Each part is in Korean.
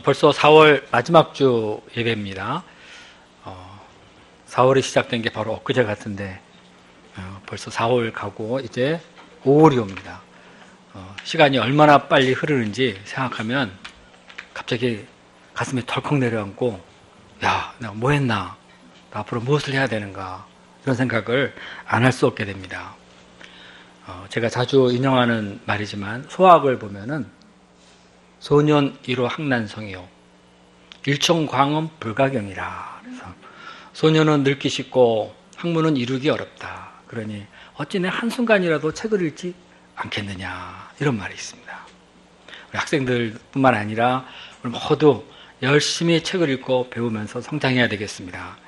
벌써 4월 마지막 주 예배입니다. 4월이 시작된 게 바로 엊그제 같은데 벌써 4월 가고 이제 5월이 옵니다. 시간이 얼마나 빨리 흐르는지 생각하면 갑자기 가슴이 덜컥 내려앉고 야, 내가 뭐 했나? 나 앞으로 무엇을 해야 되는가? 이런 생각을 안 할 수 없게 됩니다. 제가 자주 인용하는 말이지만 소학을 보면은 소년 이루 학난성이요 일청광음 불가경이라. 그래서 소년은 늙기 쉽고 학문은 이루기 어렵다. 그러니 어찌 내 한순간이라도 책을 읽지 않겠느냐, 이런 말이 있습니다. 우리 학생들뿐만 아니라 우리 모두 열심히 책을 읽고 배우면서 성장해야 되겠습니다.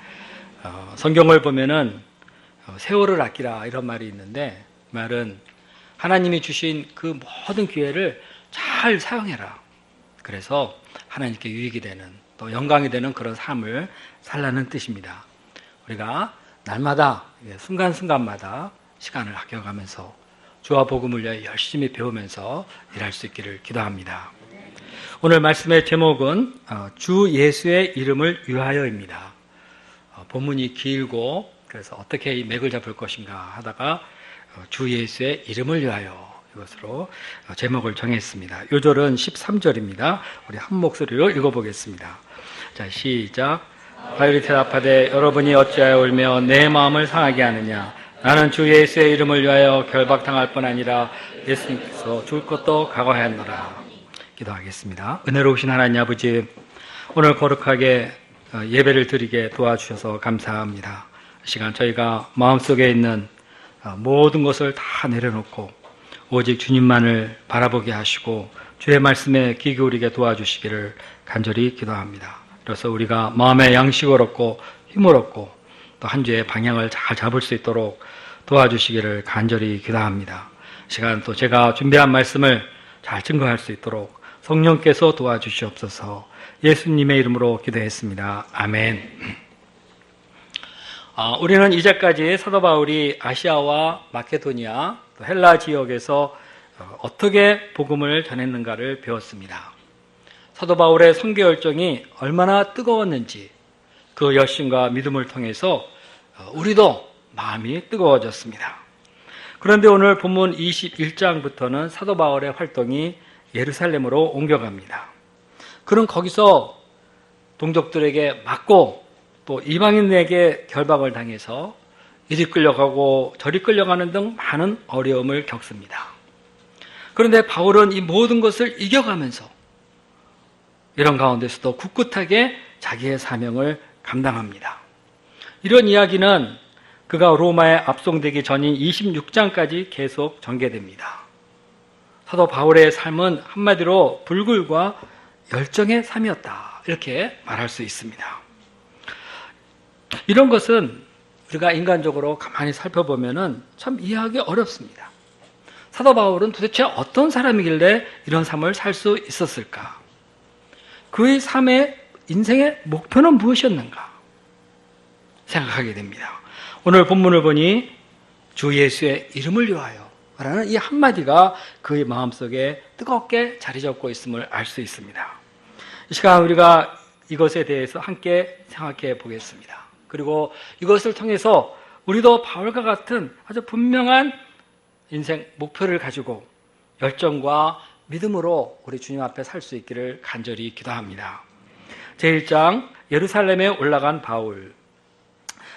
성경을 보면은 세월을 아끼라 이런 말이 있는데, 그 말은 하나님이 주신 그 모든 기회를 잘 사용해라. 그래서 하나님께 유익이 되는, 또 영광이 되는 그런 삶을 살라는 뜻입니다. 우리가 날마다 순간순간마다 시간을 아껴가면서 주와 복음을 위해 열심히 배우면서 일할 수 있기를 기도합니다. 오늘 말씀의 제목은 주 예수의 이름을 위하여입니다. 본문이 길고 그래서 어떻게 이 맥을 잡을 것인가 하다가 주 예수의 이름을 위하여, 이것으로 제목을 정했습니다. 요절은 13절입니다. 우리 한 목소리로 읽어보겠습니다. 자, 시작. 바울이 대답하되 여러분이 어찌하여 울며 내 마음을 상하게 하느냐? 나는 주 예수의 이름을 위하여 결박당할 뿐 아니라 예수님께서 죽을 것도 각오하였노라. 기도하겠습니다. 은혜로우신 하나님 아버지, 오늘 거룩하게 예배를 드리게 도와주셔서 감사합니다. 이 시간 저희가 마음속에 있는 모든 것을 다 내려놓고 오직 주님만을 바라보게 하시고 주의 말씀에 귀 기울이게 도와주시기를 간절히 기도합니다. 그래서 우리가 마음의 양식을 얻고 힘을 얻고 또 한 주의 방향을 잘 잡을 수 있도록 도와주시기를 간절히 기도합니다. 이 시간 또 제가 준비한 말씀을 잘 증거할 수 있도록 성령께서 도와주시옵소서. 예수님의 이름으로 기도했습니다. 아멘. 우리는 이제까지 사도 바울이 아시아와 마케도니아, 또 헬라 지역에서 어떻게 복음을 전했는가를 배웠습니다. 사도 바울의 선교 열정이 얼마나 뜨거웠는지 그 열심과 믿음을 통해서 우리도 마음이 뜨거워졌습니다. 그런데 오늘 본문 21장부터는 사도 바울의 활동이 예루살렘으로 옮겨갑니다. 그는 거기서 동족들에게 맞고 또 이방인에게 결박을 당해서 이리 끌려가고 저리 끌려가는 등 많은 어려움을 겪습니다. 그런데 바울은 이 모든 것을 이겨가면서 이런 가운데서도 굳굳하게 자기의 사명을 감당합니다. 이런 이야기는 그가 로마에 압송되기 전인 26장까지 계속 전개됩니다. 사도 바울의 삶은 한마디로 불굴과 열정의 삶이었다, 이렇게 말할 수 있습니다. 이런 것은 우리가 인간적으로 가만히 살펴보면 참 이해하기 어렵습니다. 사도 바울은 도대체 어떤 사람이길래 이런 삶을 살 수 있었을까? 그의 삶의 인생의 목표는 무엇이었는가 생각하게 됩니다. 오늘 본문을 보니 주 예수의 이름을 위하여 라는 이 한마디가 그의 마음속에 뜨겁게 자리 잡고 있음을 알 수 있습니다. 이 시간 우리가 이것에 대해서 함께 생각해 보겠습니다. 그리고 이것을 통해서 우리도 바울과 같은 아주 분명한 인생 목표를 가지고 열정과 믿음으로 우리 주님 앞에 살 수 있기를 간절히 기도합니다. 제1장 예루살렘에 올라간 바울.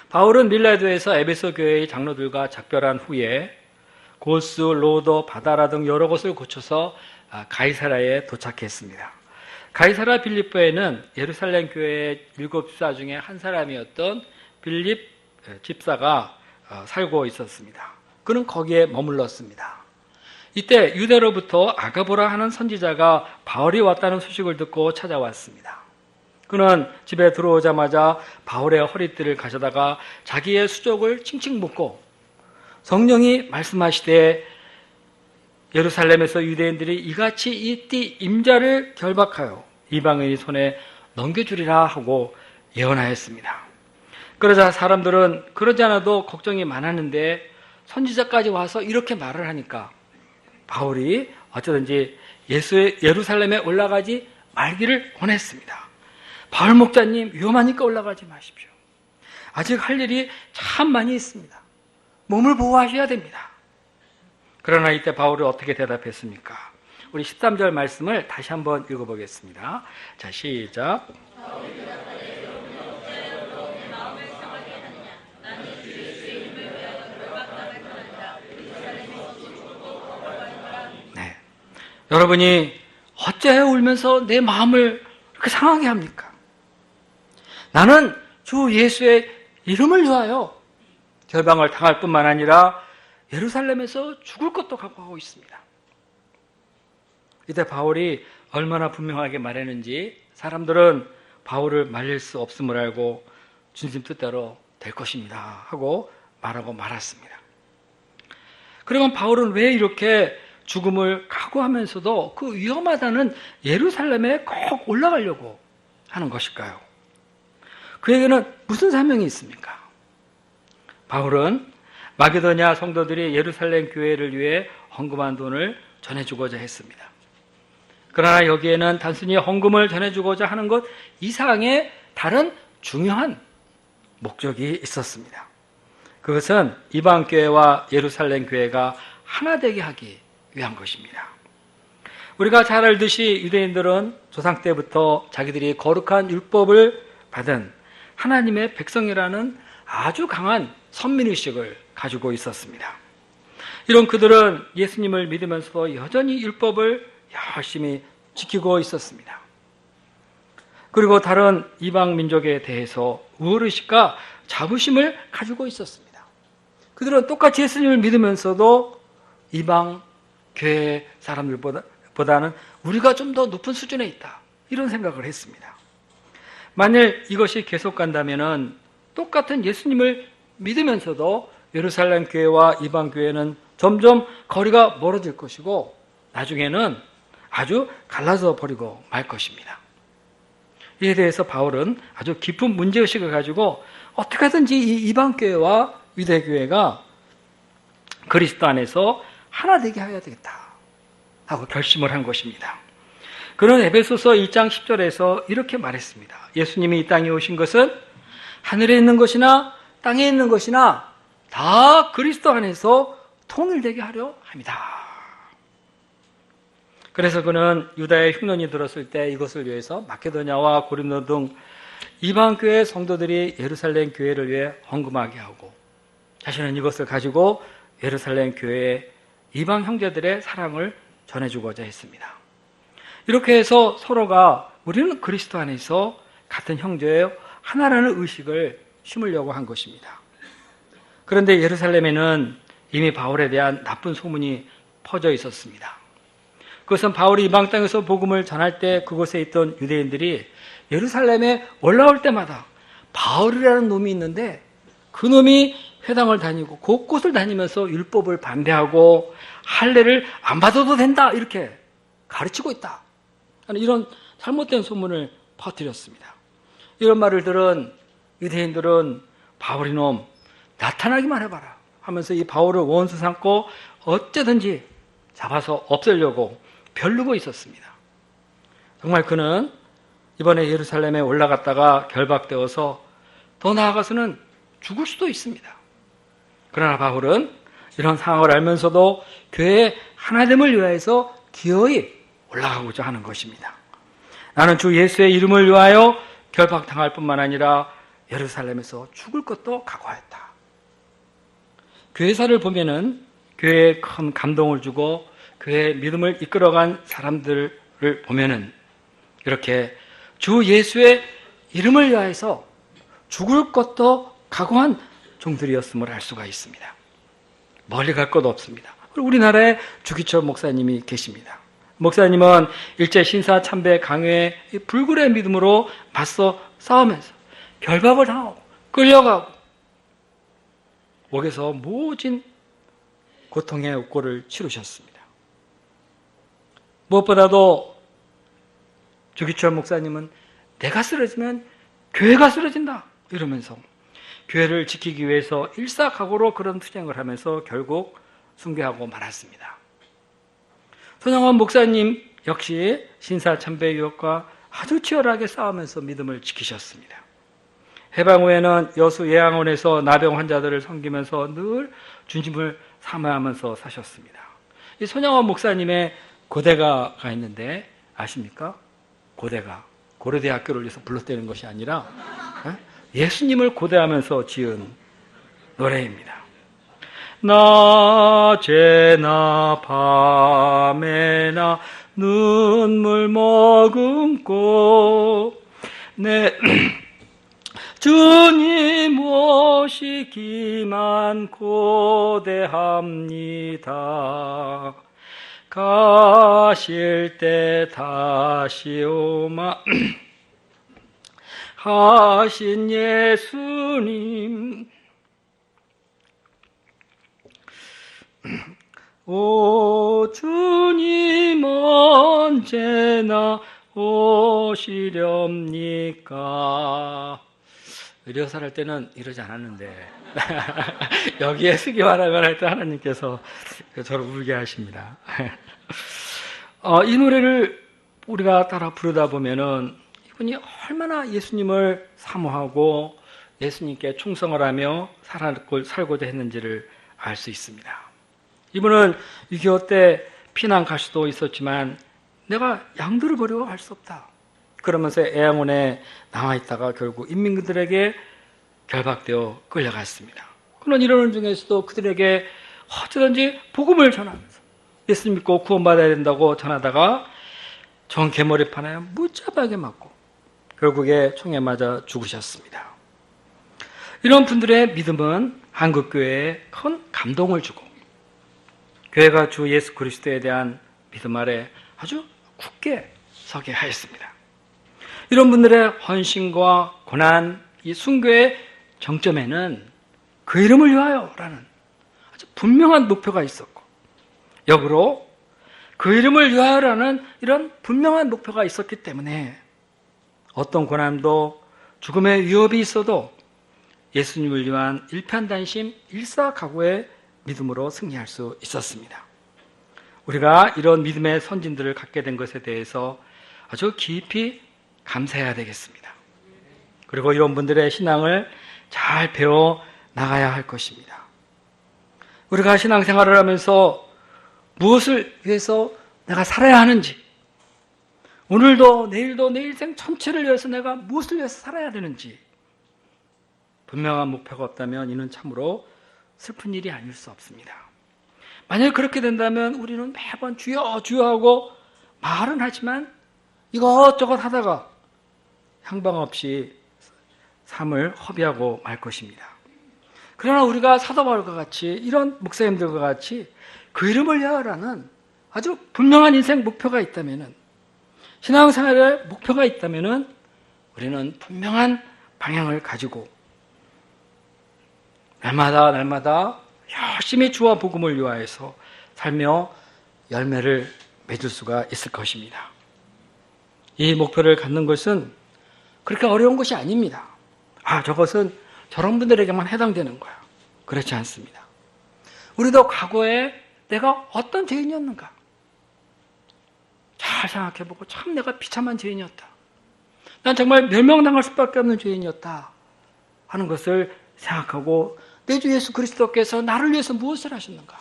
바울은 밀레도에서 에베소 교회의 장로들과 작별한 후에 고스, 로도, 바다라 등 여러 곳을 거쳐서 가이사라에 도착했습니다. 가이사라 빌립보에는 예루살렘 교회의 7집사 중에 한 사람이었던 빌립 집사가 살고 있었습니다. 그는 거기에 머물렀습니다. 이때 유대로부터 아가보라 하는 선지자가 바울이 왔다는 소식을 듣고 찾아왔습니다. 그는 집에 들어오자마자 바울의 허리띠를 가져다가 자기의 수족을 칭칭 묶고 성령이 말씀하시되 예루살렘에서 유대인들이 이같이 이 띠 임자를 결박하여 이방인의 손에 넘겨주리라 하고 예언하였습니다. 그러자 사람들은 그러지 않아도 걱정이 많았는데 선지자까지 와서 이렇게 말을 하니까 바울이 어쩌든지 예루살렘에 올라가지 말기를 원했습니다. 바울 목사님, 위험하니까 올라가지 마십시오. 아직 할 일이 참 많이 있습니다. 몸을 보호하셔야 됩니다. 그러나 이때 바울은 어떻게 대답했습니까? 우리 13절 말씀을 다시 한번 읽어보겠습니다. 자, 시작. 네. 여러분이 어째 울면서 내 마음을 그렇게 상하게 합니까? 나는 주 예수의 이름을 위하여 결방을 당할 뿐만 아니라 예루살렘에서 죽을 것도 각오하고 있습니다. 이때 바울이 얼마나 분명하게 말했는지 사람들은 바울을 말릴 수 없음을 알고 주님 뜻대로 될 것입니다 하고 말하고 말았습니다. 그러면 바울은 왜 이렇게 죽음을 각오하면서도 그 위험하다는 예루살렘에 꼭 올라가려고 하는 것일까요? 그에게는 무슨 사명이 있습니까? 바울은 마게도냐 성도들이 예루살렘 교회를 위해 헌금한 돈을 전해주고자 했습니다. 그러나 여기에는 단순히 헌금을 전해주고자 하는 것 이상의 다른 중요한 목적이 있었습니다. 그것은 이방 교회와 예루살렘 교회가 하나 되게 하기 위한 것입니다. 우리가 잘 알듯이 유대인들은 조상 때부터 자기들이 거룩한 율법을 받은 하나님의 백성이라는 아주 강한 선민의식을 가지고 있었습니다. 이런 그들은 예수님을 믿으면서도 여전히 율법을 열심히 지키고 있었습니다. 그리고 다른 이방 민족에 대해서 우월의식과 자부심을 가지고 있었습니다. 그들은 똑같이 예수님을 믿으면서도 이방 교회 사람들보다는 우리가 좀 더 높은 수준에 있다, 이런 생각을 했습니다. 만일 이것이 계속 간다면은 똑같은 예수님을 믿으면서도 예루살렘 교회와 이방 교회는 점점 거리가 멀어질 것이고 나중에는 아주 갈라져 버리고 말 것입니다. 이에 대해서 바울은 아주 깊은 문제의식을 가지고 어떻게 하든지 이 이방 교회와 유대 교회가 그리스도 안에서 하나 되게 해야 되겠다 하고 결심을 한 것입니다. 그는 에베소서 1장 10절에서 이렇게 말했습니다. 예수님이 이 땅에 오신 것은 하늘에 있는 것이나 땅에 있는 것이나 다 그리스도 안에서 통일되게 하려 합니다. 그래서 그는 유다의 흉년이 들었을 때 이것을 위해서 마케도냐와 고린도 등 이방교회 성도들이 예루살렘 교회를 위해 헌금하게 하고 자신은 이것을 가지고 예루살렘 교회의 이방 형제들의 사랑을 전해주고자 했습니다. 이렇게 해서 서로가 우리는 그리스도 안에서 같은 형제예요, 하나라는 의식을 심으려고 한 것입니다. 그런데 예루살렘에는 이미 바울에 대한 나쁜 소문이 퍼져 있었습니다. 그것은 바울이 이방 땅에서 복음을 전할 때 그곳에 있던 유대인들이 예루살렘에 올라올 때마다 바울이라는 놈이 있는데 그 놈이 회당을 다니고 곳곳을 다니면서 율법을 반대하고 할례를 안 받아도 된다 이렇게 가르치고 있다 하는 이런 잘못된 소문을 퍼뜨렸습니다. 이런 말을 들은 유대인들은 바울이 놈 나타나기만 해봐라 하면서 이 바울을 원수 삼고 어쩌든지 잡아서 없애려고 벼르고 있었습니다. 정말 그는 이번에 예루살렘에 올라갔다가 결박되어서 더 나아가서는 죽을 수도 있습니다. 그러나 바울은 이런 상황을 알면서도 교회의 하나됨을 위하여서 기어이 올라가고자 하는 것입니다. 나는 주 예수의 이름을 위하여 결박당할 뿐만 아니라 예루살렘에서 죽을 것도 각오하였다. 교회사를 보면은 교회에 큰 감동을 주고 교회의 믿음을 이끌어간 사람들을 보면은 이렇게 주 예수의 이름을 위하여서 죽을 것도 각오한 종들이었음을 알 수가 있습니다. 멀리 갈 것도 없습니다. 우리나라에 주기철 목사님이 계십니다. 목사님은 일제 신사 참배 강요의 불굴의 믿음으로 맞서 싸우면서 결박을 당하고 끌려가고 옥에서 모진 고통의 옥고를 치르셨습니다. 무엇보다도 주기철 목사님은 내가 쓰러지면 교회가 쓰러진다 이러면서 교회를 지키기 위해서 일사각오로 그런 투쟁을 하면서 결국 순교하고 말았습니다. 손영원 목사님 역시 신사참배의 유혹과 아주 치열하게 싸우면서 믿음을 지키셨습니다. 해방 후에는 여수 예양원에서 나병 환자들을 섬기면서 늘 주님을 사모하면서 사셨습니다. 이 손양원 목사님의 고대가가 있는데 아십니까? 고대가 고려대학교를 위해서 불렀다는 것이 아니라 예수님을 고대하면서 지은 노래입니다. 낮에나 밤에나 눈물 머금고 내 주님 오시기만 고대합니다. 가실 때 다시 오마 하신 예수님 오 주님 언제나 오시렵니까? 리허설 할 때는 이러지 않았는데 여기에 쓰기 바라면 할 때 하나님께서 저를 울게 하십니다. 이 노래를 우리가 따라 부르다 보면은 이분이 얼마나 예수님을 사모하고 예수님께 충성을 하며 살고자 했는지를 알 수 있습니다. 이분은 6.25 때 피난 갈 수도 있었지만 내가 양들을 버리고 갈 수 없다. 그러면서 애양원에 나와 있다가 결국 인민들에게 결박되어 끌려갔습니다. 그런 이러는 중에서도 그들에게 어쩌든지 복음을 전하면서 예수 믿고 구원받아야 된다고 전하다가 정 개머리판에 무자박하게 맞고 결국에 총에 맞아 죽으셨습니다. 이런 분들의 믿음은 한국교회에 큰 감동을 주고 교회가 주 예수 그리스도에 대한 믿음 아래 아주 굳게 서게 하였습니다. 이런 분들의 헌신과 고난, 이 순교의 정점에는 그 이름을 위하여라는 아주 분명한 목표가 있었고 역으로 그 이름을 위하여라는 이런 분명한 목표가 있었기 때문에 어떤 고난도 죽음의 위협이 있어도 예수님을 위한 일편단심 일사각오의 믿음으로 승리할 수 있었습니다. 우리가 이런 믿음의 선진들을 갖게 된 것에 대해서 아주 깊이 감사해야 되겠습니다. 그리고 이런 분들의 신앙을 잘 배워 나가야 할 것입니다. 우리가 신앙생활을 하면서 무엇을 위해서 내가 살아야 하는지, 오늘도 내일도 내 인생 전체를 위해서 내가 무엇을 위해서 살아야 되는지 분명한 목표가 없다면 이는 참으로 슬픈 일이 아닐 수 없습니다. 만약 그렇게 된다면 우리는 매번 주여 주여 하고 말은 하지만 이것저것 하다가 향방 없이 삶을 허비하고 말 것입니다. 그러나 우리가 사도 바울과 같이 이런 목사님들과 같이 그 이름을 위하여라는 아주 분명한 인생 목표가 있다면은 신앙생활에 목표가 있다면은 우리는 분명한 방향을 가지고 날마다 열심히 주와 복음을 위하여서 살며 열매를 맺을 수가 있을 것입니다. 이 목표를 갖는 것은 그렇게 어려운 것이 아닙니다. 저것은 저런 분들에게만 해당되는 거야. 그렇지 않습니다. 우리도 과거에 내가 어떤 죄인이었는가 잘 생각해보고 참 내가 비참한 죄인이었다. 난 정말 멸망당할 수밖에 없는 죄인이었다 하는 것을 생각하고 내 주 예수 그리스도께서 나를 위해서 무엇을 하셨는가?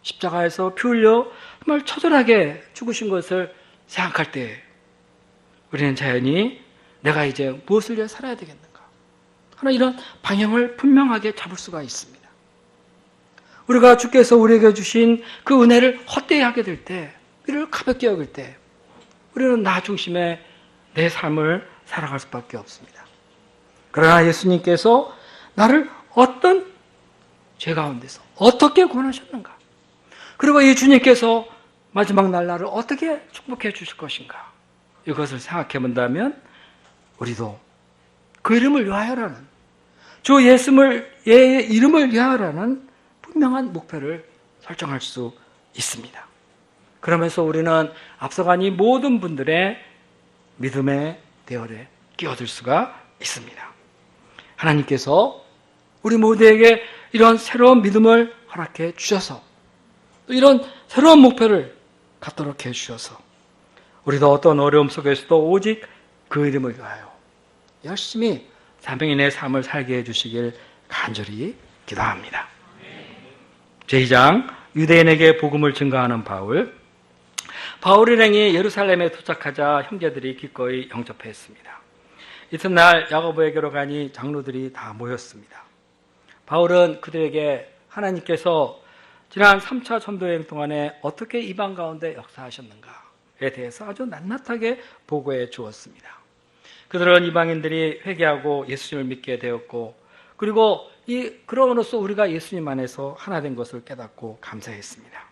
십자가에서 피 흘려 정말 처절하게 죽으신 것을 생각할 때 우리는 자연히 내가 이제 무엇을 위해 살아야 되겠는가 하는 이런 방향을 분명하게 잡을 수가 있습니다. 우리가 주께서 우리에게 주신 그 은혜를 헛되이 하게 될 때, 이를 가볍게 여길 때 우리는 나 중심의 내 삶을 살아갈 수밖에 없습니다. 그러나 예수님께서 나를 어떤 죄 가운데서 어떻게 구원하셨는가, 그리고 이 주님께서 마지막 날 나를 어떻게 축복해 주실 것인가, 이것을 생각해 본다면 우리도 그 이름을 위하여라는, 주 예수의 이름을 위하여라는 분명한 목표를 설정할 수 있습니다. 그러면서 우리는 앞서간 이 모든 분들의 믿음의 대열에 끼어들 수가 있습니다. 하나님께서 우리 모두에게 이런 새로운 믿음을 허락해 주셔서 또 이런 새로운 목표를 갖도록 해 주셔서 우리도 어떤 어려움 속에서도 오직 그 이름을 위하여 열심히 사명인의 삶을 살게 해주시길 간절히 기도합니다. 제2장 유대인에게 복음을 증거하는 바울. 바울 일행이 예루살렘에 도착하자 형제들이 기꺼이 영접했습니다. 이튿날 야고보에게로 가니 장로들이 다 모였습니다. 바울은 그들에게 하나님께서 지난 3차 전도여행 동안에 어떻게 이방 가운데 역사하셨는가에 대해서 아주 낱낱하게 보고해 주었습니다. 그들은 이방인들이 회개하고 예수님을 믿게 되었고, 그리고 그럼으로써 우리가 예수님 안에서 하나 된 것을 깨닫고 감사했습니다.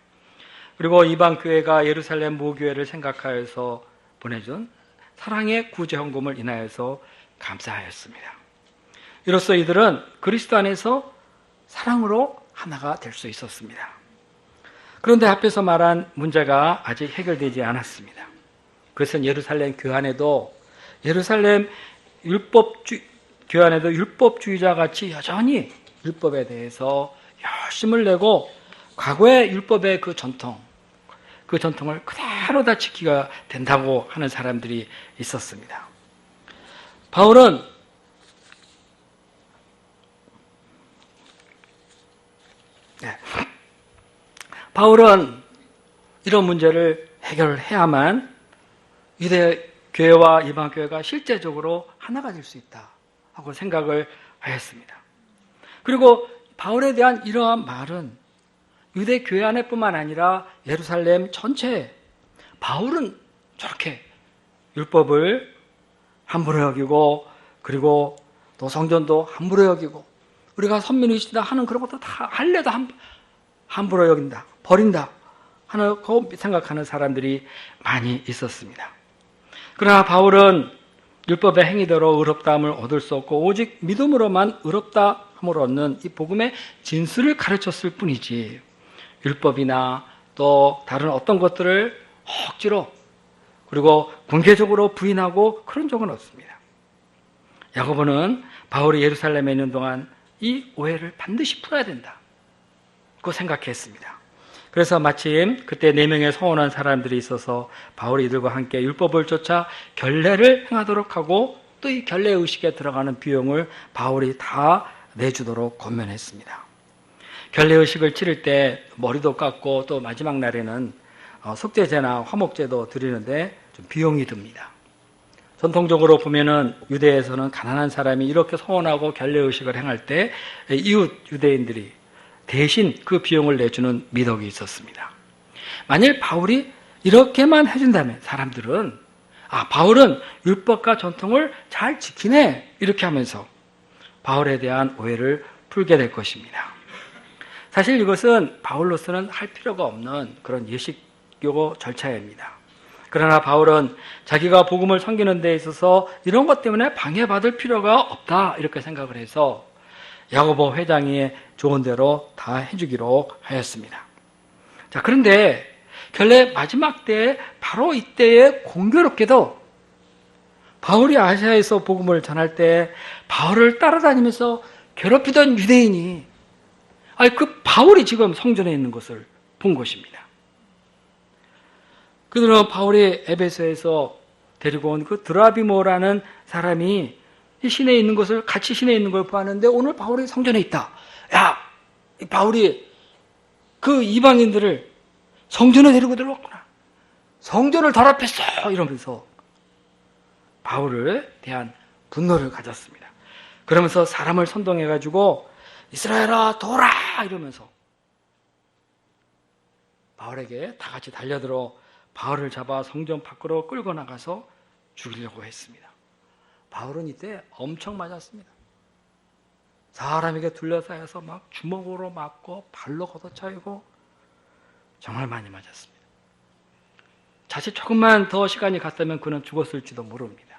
그리고 이방 교회가 예루살렘 모교회를 생각하여서 보내준 사랑의 구제 헌금을 인하여서 감사하였습니다. 이로써 이들은 그리스도 안에서 사랑으로 하나가 될 수 있었습니다. 그런데 앞에서 말한 문제가 아직 해결되지 않았습니다. 그것은 예루살렘 교회 안에도 교회 안에도 율법주의자 같이 여전히 율법에 대해서 열심을 내고 과거의 율법의 그 전통을 그대로 다 지키가 된다고 하는 사람들이 있었습니다. 바울은 이런 문제를 해결해야만 유대 교회와 이방 교회가 실제적으로 하나가 될 수 있다 하고 생각을 하였습니다. 그리고 바울에 대한 이러한 말은 유대 교회 안에뿐만 아니라 예루살렘 전체에 바울은 저렇게 율법을 함부로 여기고, 그리고 또 성전도 함부로 여기고, 우리가 선민의식이다 하는 그런 것도 다 할래도 함부로 여긴다, 버린다 하는 거 생각하는 사람들이 많이 있었습니다. 그러나 바울은 율법의 행위대로 의롭다함을 얻을 수 없고 오직 믿음으로만 의롭다함을 얻는 이 복음의 진수를 가르쳤을 뿐이지, 율법이나 또 다른 어떤 것들을 억지로 그리고 공개적으로 부인하고 그런 적은 없습니다. 야고보는 바울이 예루살렘에 있는 동안 이 오해를 반드시 풀어야 된다고 생각했습니다. 그래서 마침 그때 4명의 서원한 사람들이 있어서 바울이 이들과 함께 율법을 쫓아 결례를 행하도록 하고, 또 이 결례 의식에 들어가는 비용을 바울이 다 내주도록 권면했습니다. 결례 의식을 치를 때 머리도 깎고, 또 마지막 날에는 속죄제나 화목제도 드리는데 좀 비용이 듭니다. 전통적으로 보면은 유대에서는 가난한 사람이 이렇게 서원하고 결례 의식을 행할 때 이웃 유대인들이 대신 그 비용을 내주는 미덕이 있었습니다. 만일 바울이 이렇게만 해준다면 사람들은 바울은 율법과 전통을 잘 지키네 이렇게 하면서 바울에 대한 오해를 풀게 될 것입니다. 사실 이것은 바울로서는 할 필요가 없는 그런 예식요 절차입니다. 그러나 바울은 자기가 복음을 섬기는 데 있어서 이런 것 때문에 방해받을 필요가 없다 이렇게 생각을 해서 야고보 회장이 좋은 대로 다 해주기로 하였습니다. 자, 그런데 결례 마지막 때에 바로 이때에 공교롭게도 바울이 아시아에서 복음을 전할 때 바울을 따라다니면서 괴롭히던 유대인이 그 바울이 지금 성전에 있는 것을 본 것입니다. 그들은 바울이 에베소에서 데리고 온 그 드라비모라는 사람이 이 시내에 있는 것을, 같이 시내에 있는 걸 보았는데 오늘 바울이 성전에 있다. 야, 바울이 그 이방인들을 성전에 데리고 들어왔구나. 성전을 더럽혔어. 이러면서 바울에 대한 분노를 가졌습니다. 그러면서 사람을 선동해가지고 이스라엘아 도라 이러면서 바울에게 다 같이 달려들어 바울을 잡아 성전 밖으로 끌고 나가서 죽이려고 했습니다. 바울은 이때 엄청 맞았습니다. 사람에게 둘러싸여서 막 주먹으로 맞고 발로 걷어차이고 정말 많이 맞았습니다. 자칫 조금만 더 시간이 갔다면 그는 죽었을지도 모릅니다.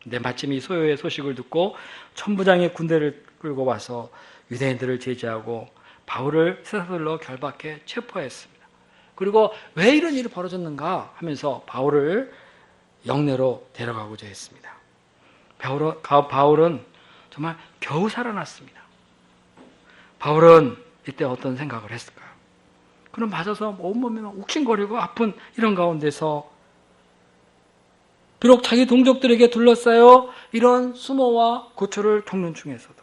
근데 마침 이 소요의 소식을 듣고 천부장의 군대를 끌고 와서 유대인들을 제지하고 바울을 쇠사슬로 결박해 체포했습니다. 그리고 왜 이런 일이 벌어졌는가 하면서 바울을 영내로 데려가고자 했습니다. 바울은 정말 겨우 살아났습니다. 바울은 이때 어떤 생각을 했을까요? 그는 맞아서 온몸이 막 욱신거리고 아픈 이런 가운데서 비록 자기 동족들에게 둘러싸여 이런 수모와 고초를 겪는 중에서도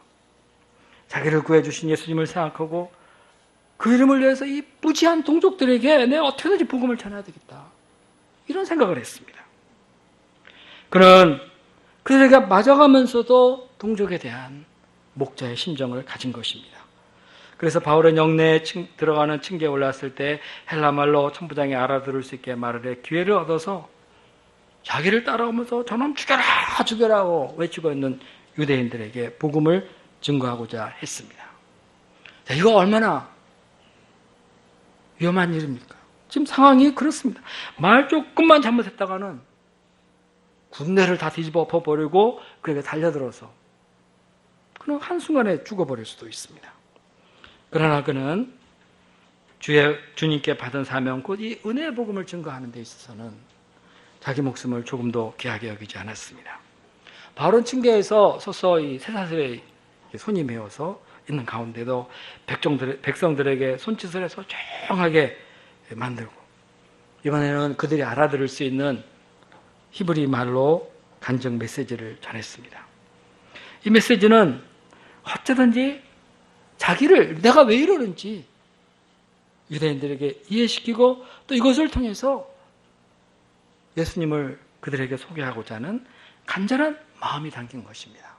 자기를 구해주신 예수님을 생각하고 그 이름을 위해서 이 무지한 동족들에게 내가 어떻게든지 복음을 전해야 되겠다, 이런 생각을 했습니다. 그는 그들에게 맞아가면서도 동족에 대한 목자의 심정을 가진 것입니다. 그래서 바울은 영내에 들어가는 층계에 올랐을 때 헬라말로 천부장이 알아들을 수 있게 말을 해 기회를 얻어서 자기를 따라오면서 저놈 죽여라 죽여라고 외치고 있는 유대인들에게 복음을 증거하고자 했습니다. 자, 이거 얼마나 위험한 일입니까? 지금 상황이 그렇습니다. 말 조금만 잘못했다가는 군대를 다 뒤집어 엎어버리고 그에게 달려들어서 그는 한순간에 죽어버릴 수도 있습니다. 그러나 그는 주님께 받은 사명, 곧 이 은혜의 복음을 증거하는 데 있어서는 자기 목숨을 조금도 귀하게 여기지 않았습니다. 바울은 층계에서 서서히 쇠사슬에 손이 메어서 있는 가운데도 백성들에게 손짓을 해서 조용하게 만들고, 이번에는 그들이 알아들을 수 있는 히브리 말로 간증 메시지를 전했습니다. 이 메시지는 어쩌든지 자기를 내가 왜 이러는지 유대인들에게 이해시키고 또 이것을 통해서 예수님을 그들에게 소개하고자 하는 간절한 마음이 담긴 것입니다.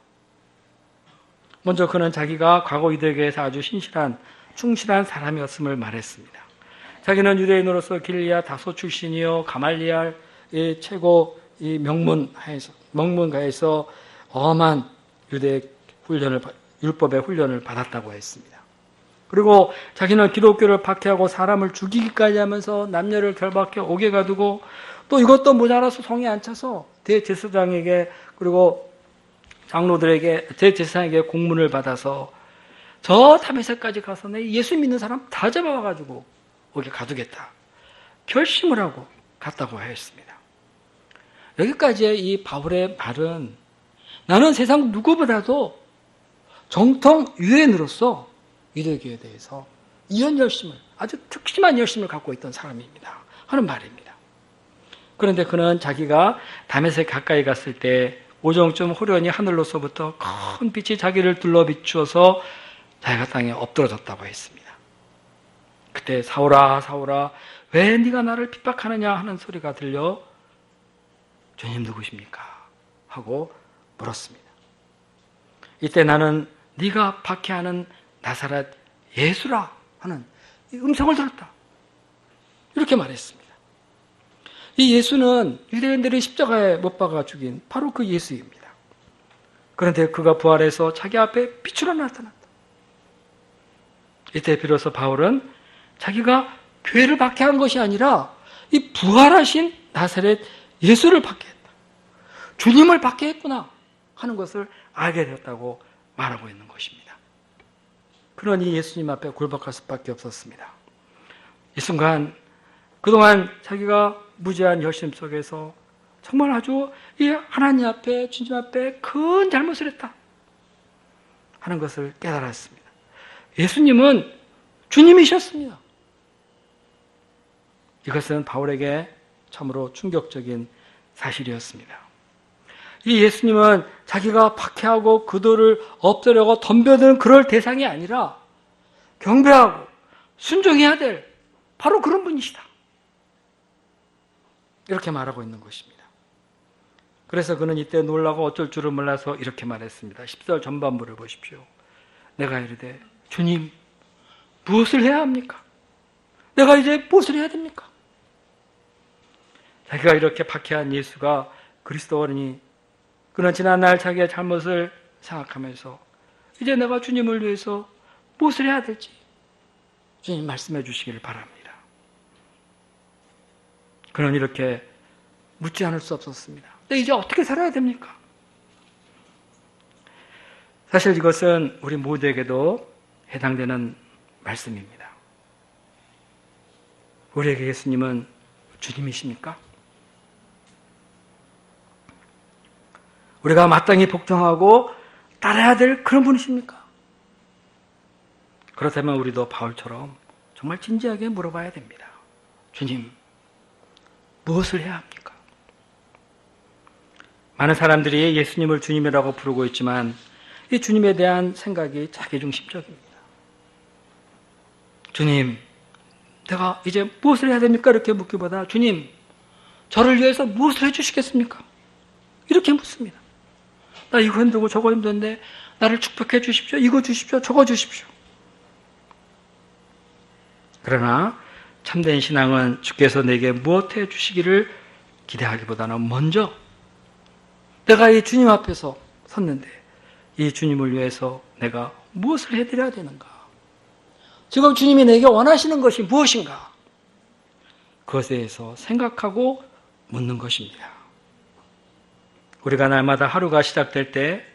먼저 그는 자기가 과거 유대교에서 아주 신실한 충실한 사람이었음을 말했습니다. 자기는 유대인으로서 길리아 다소 출신이요 가말리알의 최고 이 명문가에서 엄한 유대 율법의 훈련을 받았다고 했습니다. 그리고 자기는 기독교를 박해하고 사람을 죽이기까지 하면서 남녀를 결박해 옥에 가두고 또 이것도 모자라서 성에 안 차서 대제사장에게 그리고 장로들에게 대제사장에게 공문을 받아서 저 다메섹까지 가서 내 예수 믿는 사람 다 잡아와가지고 옥에 가두겠다 결심을 하고 갔다고 했습니다. 여기까지의 이 바울의 말은 나는 세상 누구보다도 정통 유대인으로서 유대교에 대해서 이런 열심을, 아주 특심한 열심을 갖고 있던 사람입니다 하는 말입니다. 그런데 그는 자기가 다메섹 가까이 갔을 때 오정쯤 호련히 하늘로서부터 큰 빛이 자기를 둘러 비추어서 자기가 땅에 엎드러졌다고 했습니다. 그때 사울아 사울아 왜 네가 나를 핍박하느냐 하는 소리가 들려 주님 누구십니까? 하고 물었습니다. 이때 나는 네가 박해하는 나사렛 예수라 하는 음성을 들었다, 이렇게 말했습니다. 이 예수는 유대인들이 십자가에 못 박아 죽인 바로 그 예수입니다. 그런데 그가 부활해서 자기 앞에 빛으로 나타났다. 이때 비로소 바울은 자기가 교회를 박해한 것이 아니라 이 부활하신 나사렛 예수를 박해했다, 주님을 박해했구나 하는 것을 알게 되었다고 말하고 있는 것입니다. 그러니 예수님 앞에 굴복할 수밖에 없었습니다. 이 순간 그동안 자기가 무지한 열심 속에서 정말 아주 이 하나님 앞에 주님 앞에 큰 잘못을 했다 하는 것을 깨달았습니다. 예수님은 주님이셨습니다. 이것은 바울에게 참으로 충격적인 사실이었습니다. 이 예수님은 자기가 박해하고 그들을 없애려고 덤벼드는 그럴 대상이 아니라 경배하고 순종해야 될 바로 그런 분이시다, 이렇게 말하고 있는 것입니다. 그래서 그는 이때 놀라고 어쩔 줄을 몰라서 이렇게 말했습니다. 10절 전반부를 보십시오. 내가 이르되 주님 무엇을 해야 합니까? 내가 이제 무엇을 해야 됩니까? 자기가 이렇게 박해한 예수가 그리스도이니 그는 지난날 자기의 잘못을 생각하면서 이제 내가 주님을 위해서 무엇을 해야 될지 주님 말씀해 주시기를 바랍니다. 그는 이렇게 묻지 않을 수 없었습니다. 근데 이제 어떻게 살아야 됩니까? 사실 이것은 우리 모두에게도 해당되는 말씀입니다. 우리에게 예수님은 주님이십니까? 우리가 마땅히 복종하고 따라야 될 그런 분이십니까? 그렇다면 우리도 바울처럼 정말 진지하게 물어봐야 됩니다. 주님, 무엇을 해야 합니까? 많은 사람들이 예수님을 주님이라고 부르고 있지만 이 주님에 대한 생각이 자기중심적입니다. 주님, 내가 이제 무엇을 해야 됩니까? 이렇게 묻기보다 주님, 저를 위해서 무엇을 해주시겠습니까? 이렇게 묻습니다. 나 이거 힘들고 저거 힘든데 나를 축복해 주십시오. 이거 주십시오. 저거 주십시오. 그러나 참된 신앙은 주께서 내게 무엇 해 주시기를 기대하기보다는 먼저 내가 이 주님 앞에서 섰는데 이 주님을 위해서 내가 무엇을 해드려야 되는가? 지금 주님이 내게 원하시는 것이 무엇인가? 그것에 대해서 생각하고 묻는 것입니다. 우리가 날마다 하루가 시작될 때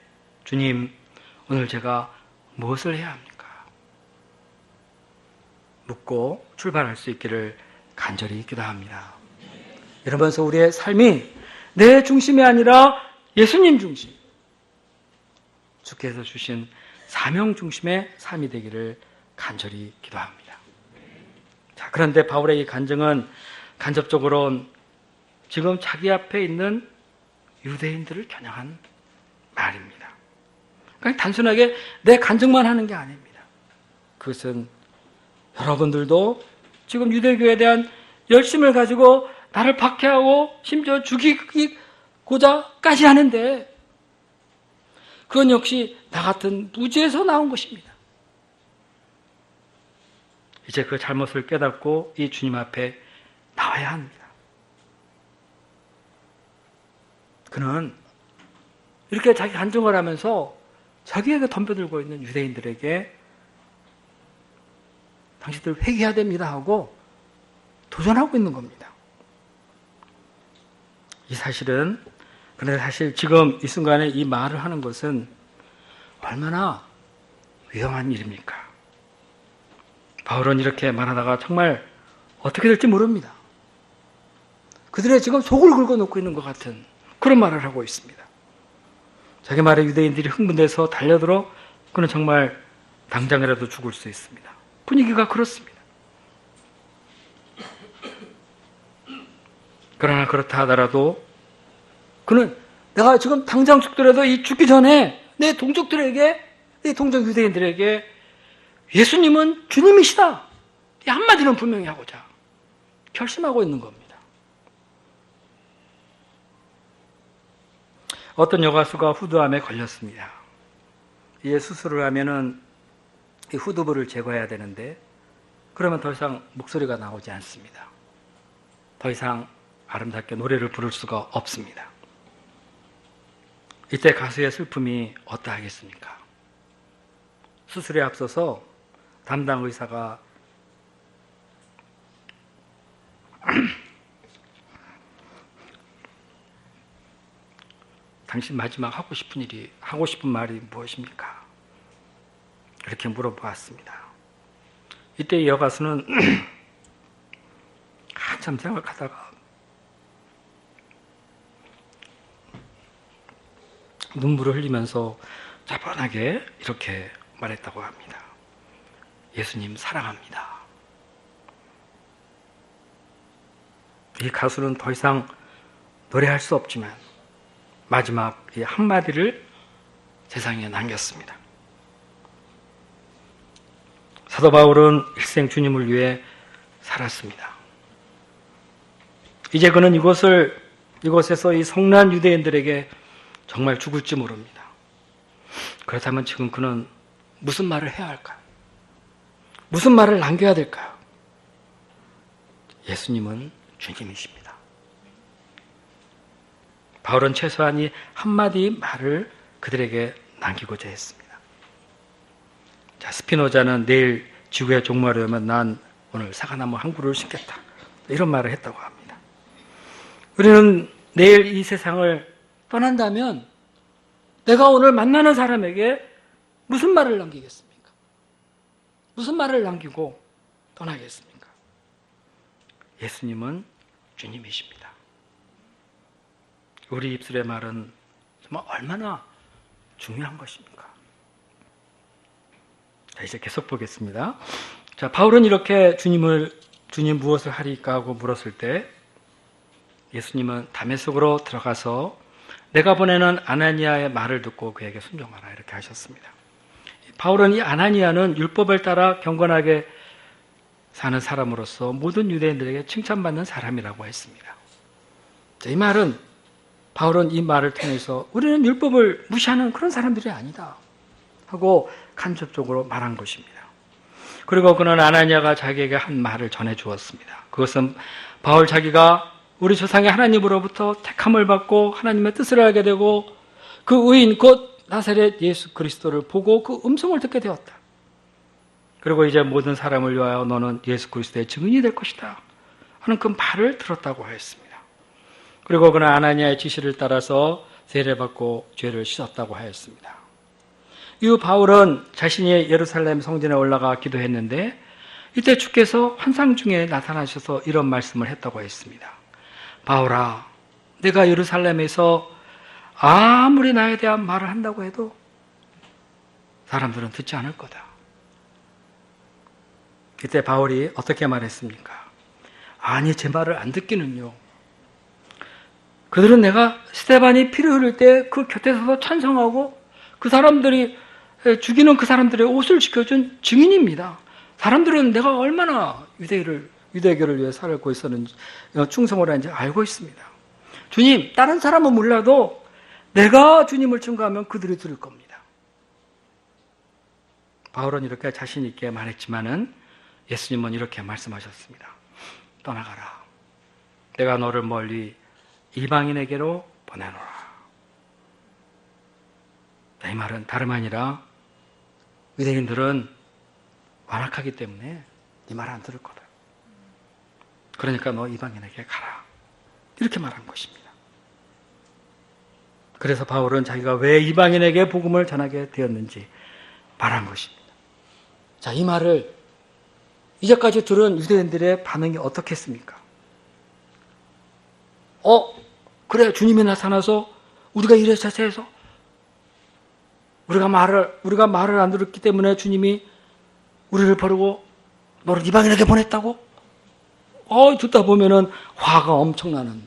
주님, 오늘 제가 무엇을 해야 합니까? 묻고 출발할 수 있기를 간절히 기도합니다. 이러면서 우리의 삶이 내 중심이 아니라 예수님 중심, 주께서 주신 사명 중심의 삶이 되기를 간절히 기도합니다. 자, 그런데 바울의 이 간증은 간접적으로 지금 자기 앞에 있는 유대인들을 겨냥한 말입니다. 그러니까 단순하게 내 간증만 하는 게 아닙니다. 그것은 여러분들도 지금 유대교에 대한 열심을 가지고 나를 박해하고 심지어 죽이고자까지 하는데 그건 역시 나 같은 무지에서 나온 것입니다. 이제 그 잘못을 깨닫고 이 주님 앞에 나와야 합니다. 그는 이렇게 자기 간증을 하면서 자기에게 덤벼들고 있는 유대인들에게 당신들 회개해야 됩니다 하고 도전하고 있는 겁니다. 이 사실은, 그런데 사실 지금 이 순간에 이 말을 하는 것은 얼마나 위험한 일입니까? 바울은 이렇게 말하다가 정말 어떻게 될지 모릅니다. 그들의 지금 속을 긁어놓고 있는 것 같은 그런 말을 하고 있습니다. 자기 말에 유대인들이 흥분돼서 달려들어 그는 정말 당장이라도 죽을 수 있습니다. 분위기가 그렇습니다. 그러나 그렇다 하더라도 그는 내가 지금 당장 죽더라도 이 죽기 전에 내 동족들에게, 내 동족 유대인들에게 예수님은 주님이시다, 이 한마디는 분명히 하고자 결심하고 있는 겁니다. 어떤 여가수가 후두암에 걸렸습니다. 이에 수술을 하면은 이 후두부를 제거해야 되는데 그러면 더 이상 목소리가 나오지 않습니다. 더 이상 아름답게 노래를 부를 수가 없습니다. 이때 가수의 슬픔이 어떠하겠습니까? 수술에 앞서서 담당 의사가 당신 마지막 하고 싶은 말이 무엇입니까? 이렇게 물어보았습니다. 이때 이 여가수는 한참 생각하다가 눈물을 흘리면서 차분하게 이렇게 말했다고 합니다. 예수님 사랑합니다. 이 가수는 더 이상 노래할 수 없지만 마지막 이 한마디를 세상에 남겼습니다. 사도 바울은 일생 주님을 위해 살았습니다. 이제 그는 이곳에서 이 성난 유대인들에게 정말 죽을지 모릅니다. 그렇다면 지금 그는 무슨 말을 해야 할까요? 무슨 말을 남겨야 될까요? 예수님은 주님이십니다. 바울은 최소한 이 한마디 말을 그들에게 남기고자 했습니다. 자, 스피노자는 내일 지구에 종말하려면 난 오늘 사과나무 한 그루를 심겠다, 이런 말을 했다고 합니다. 우리는 내일 이 세상을 떠난다면 내가 오늘 만나는 사람에게 무슨 말을 남기겠습니까? 무슨 말을 남기고 떠나겠습니까? 예수님은 주님이십니다. 우리 입술의 말은 정말 얼마나 중요한 것입니까? 자, 이제 계속 보겠습니다. 자, 바울은 이렇게 주님 무엇을 하리까 하고 물었을 때 예수님은 다메섹으로 들어가서 내가 보내는 아나니아의 말을 듣고 그에게 순종하라 이렇게 하셨습니다. 바울은 이 아나니아는 율법을 따라 경건하게 사는 사람으로서 모든 유대인들에게 칭찬받는 사람이라고 했습니다. 이 말은 바울은 이 말을 통해서 우리는 율법을 무시하는 그런 사람들이 아니다 하고 간접적으로 말한 것입니다. 그리고 그는 아나니아가 자기에게 한 말을 전해 주었습니다. 그것은 바울 자기가 우리 조상의 하나님으로부터 택함을 받고 하나님의 뜻을 알게 되고 그 의인 곧 나사렛 예수 그리스도를 보고 그 음성을 듣게 되었다. 그리고 이제 모든 사람을 위하여 너는 예수 그리스도의 증인이 될 것이다 하는 그 말을 들었다고 하였습니다. 그리고 그는 아나니아의 지시를 따라서 세례받고 죄를 씻었다고 하였습니다. 이후 바울은 자신이 예루살렘 성전에 올라가 기도했는데 이때 주께서 환상 중에 나타나셔서 이런 말씀을 했다고 했습니다. 바울아, 내가 예루살렘에서 아무리 나에 대한 말을 한다고 해도 사람들은 듣지 않을 거다. 그때 바울이 어떻게 말했습니까? 아니, 제 말을 안 듣기는요. 그들은 내가 스데반이 피를 흘릴 때 그 곁에 서서 찬성하고 그 사람들이 죽이는 그 사람들의 옷을 지켜준 증인입니다. 사람들은 내가 얼마나 유대교를 위해 살고 있었는지, 충성을 하는지 알고 있습니다. 주님, 다른 사람은 몰라도 내가 주님을 증거하면 그들이 들을 겁니다. 바울은 이렇게 자신 있게 말했지만은 예수님은 이렇게 말씀하셨습니다. 떠나가라. 내가 너를 멀리 이방인에게로 보내노라. 이 말은 다름 아니라 유대인들은 완악하기 때문에 네 말 안 들을 거다. 그러니까 너 이방인에게 가라. 이렇게 말한 것입니다. 그래서 바울은 자기가 왜 이방인에게 복음을 전하게 되었는지 말한 것입니다. 자, 이 말을 이제까지 들은 유대인들의 반응이 어떻겠습니까? 그래, 주님이 나타나서 우리가 이래저래해서 우리가 말을 안 들었기 때문에 주님이 우리를 버리고 너를 이방인에게 보냈다고? 듣다 보면은 화가 엄청나는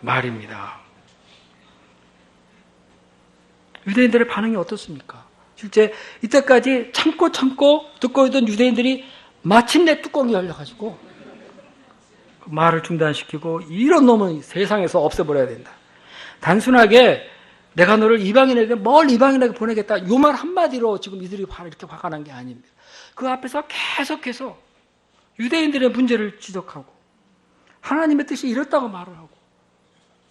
말입니다. 유대인들의 반응이 어떻습니까? 실제 이때까지 참고 듣고 있던 유대인들이 마침내 뚜껑이 열려가지고 그 말을 중단시키고 이런 놈은 세상에서 없애버려야 된다. 단순하게 내가 너를 멀 이방인에게 보내겠다. 이 말 한마디로 지금 이들이 이렇게 화가 난 게 아닙니다. 그 앞에서 계속해서 유대인들의 문제를 지적하고 하나님의 뜻이 이렇다고 말을 하고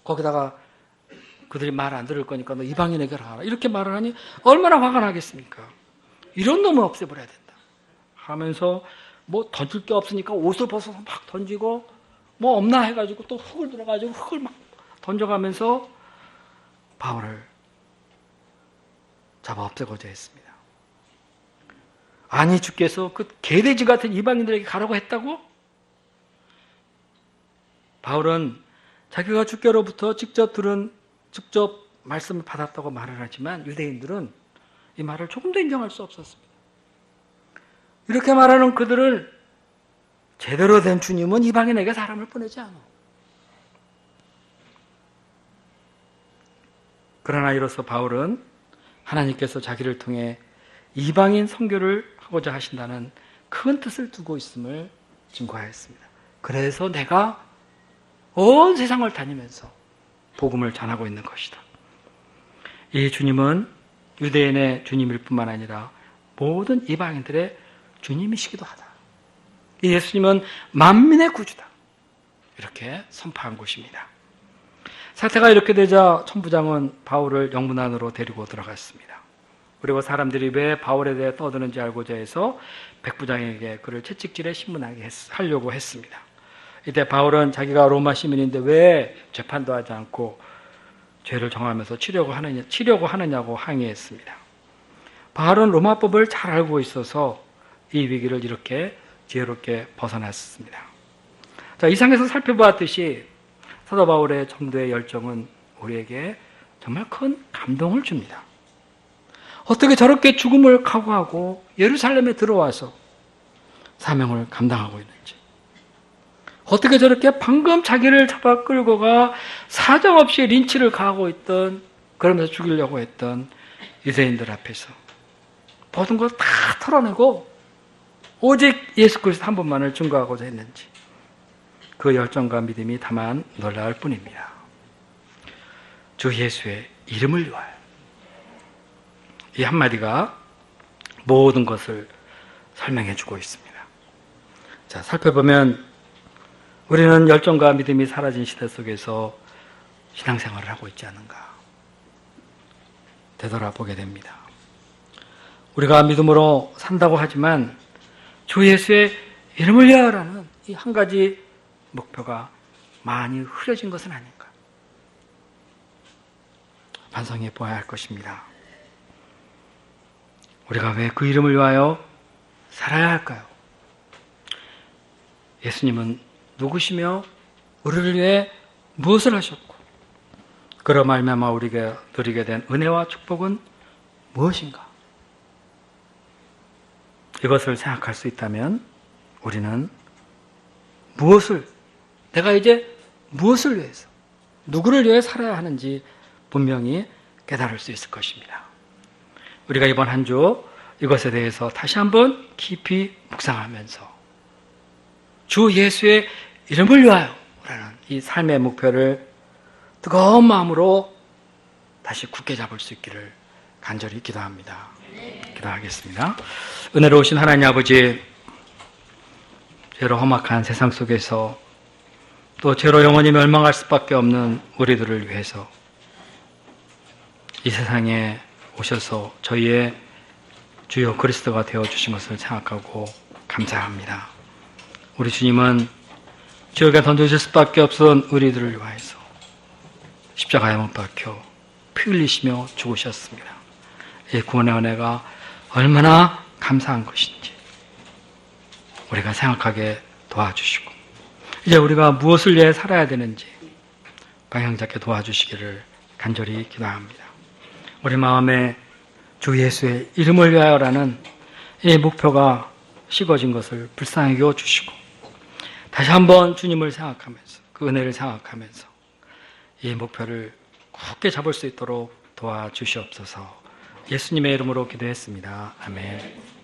거기다가 그들이 말 안 들을 거니까 너 이방인에게 가라. 이렇게 말을 하니 얼마나 화가 나겠습니까? 이런 놈은 없애버려야 된다. 하면서 뭐 던질 게 없으니까 옷을 벗어서 막 던지고 뭐 없나 해가지고 또 흙을 들어가지고 흙을 막 던져가면서 바울을 잡아 없애고자 했습니다. 아니, 주께서 그 개돼지 같은 이방인들에게 가라고 했다고? 바울은 자기가 주께로부터 직접 말씀을 받았다고 말을 하지만 유대인들은 이 말을 조금도 인정할 수 없었습니다. 이렇게 말하는 그들은 제대로 된 주님은 이방인에게 사람을 보내지 않아. 그러나 이로써 바울은 하나님께서 자기를 통해 이방인 선교를 하고자 하신다는 큰 뜻을 두고 있음을 증거하였습니다. 그래서 내가 온 세상을 다니면서 복음을 전하고 있는 것이다. 이 주님은 유대인의 주님일 뿐만 아니라 모든 이방인들의 주님이시기도 하다. 이 예수님은 만민의 구주다. 이렇게 선포한 것입니다. 사태가 이렇게 되자 천부장은 바울을 영문 안으로 데리고 들어갔습니다. 그리고 사람들이 왜 바울에 대해 떠드는지 알고자 해서 백부장에게 그를 채찍질에 신문하게 하려고 했습니다. 이때 바울은 자기가 로마 시민인데 왜 재판도 하지 않고 죄를 정하면서 치려고 하느냐고 항의했습니다. 바울은 로마법을 잘 알고 있어서 이 위기를 이렇게 지혜롭게 벗어났습니다. 자, 이상에서 살펴보았듯이 사도 바울의 전도의 열정은 우리에게 정말 큰 감동을 줍니다. 어떻게 저렇게 죽음을 각오하고 예루살렘에 들어와서 사명을 감당하고 있는지, 어떻게 저렇게 방금 자기를 잡아 끌고 가 사정없이 린치를 가하고 있던 그러면서 죽이려고 했던 유대인들 앞에서 모든 걸 다 털어내고 오직 예수 그리스도 한 분만을 증거하고자 했는지 그 열정과 믿음이 다만 놀라울 뿐입니다. 주 예수의 이름을 위하여. 이 한마디가 모든 것을 설명해 주고 있습니다. 자, 살펴보면 우리는 열정과 믿음이 사라진 시대 속에서 신앙생활을 하고 있지 않은가 되돌아보게 됩니다. 우리가 믿음으로 산다고 하지만 주 예수의 이름을 위하여라는 이 한 가지 목표가 많이 흐려진 것은 아닌가 반성해 보아야 할 것입니다. 우리가 왜 그 이름을 위하여 살아야 할까요? 예수님은 누구시며 우리를 위해 무엇을 하셨고 그로 말미암아 우리가 누리게 된 은혜와 축복은 무엇인가? 이것을 생각할 수 있다면 우리는 내가 이제 무엇을 위해서 누구를 위해 살아야 하는지 분명히 깨달을 수 있을 것입니다. 우리가 이번 한 주 이것에 대해서 다시 한번 깊이 묵상하면서 주 예수의 이름을 위하여라는 이 삶의 목표를 뜨거운 마음으로 다시 굳게 잡을 수 있기를 간절히 기도합니다. 기도하겠습니다. 은혜로우신 하나님 아버지, 죄로 험악한 세상 속에서 또 죄로 영원히 멸망할 수밖에 없는 우리들을 위해서 이 세상에 오셔서 저희의 주요 그리스도가 되어주신 것을 생각하고 감사합니다. 우리 주님은 지옥에 던져질 수밖에 없었던 우리들을 위하여서 십자가에 못 박혀 피 흘리시며 죽으셨습니다. 이 구원의 은혜가 얼마나 감사한 것인지 우리가 생각하게 도와주시고 이제 우리가 무엇을 위해 살아야 되는지 방향 잡게 도와주시기를 간절히 기도합니다. 우리 마음에 주 예수의 이름을 위하여라는 이 목표가 식어진 것을 불쌍히 여겨주시고 다시 한번 주님을 생각하면서 그 은혜를 생각하면서 이 목표를 굳게 잡을 수 있도록 도와주시옵소서. 예수님의 이름으로 기도했습니다. 아멘.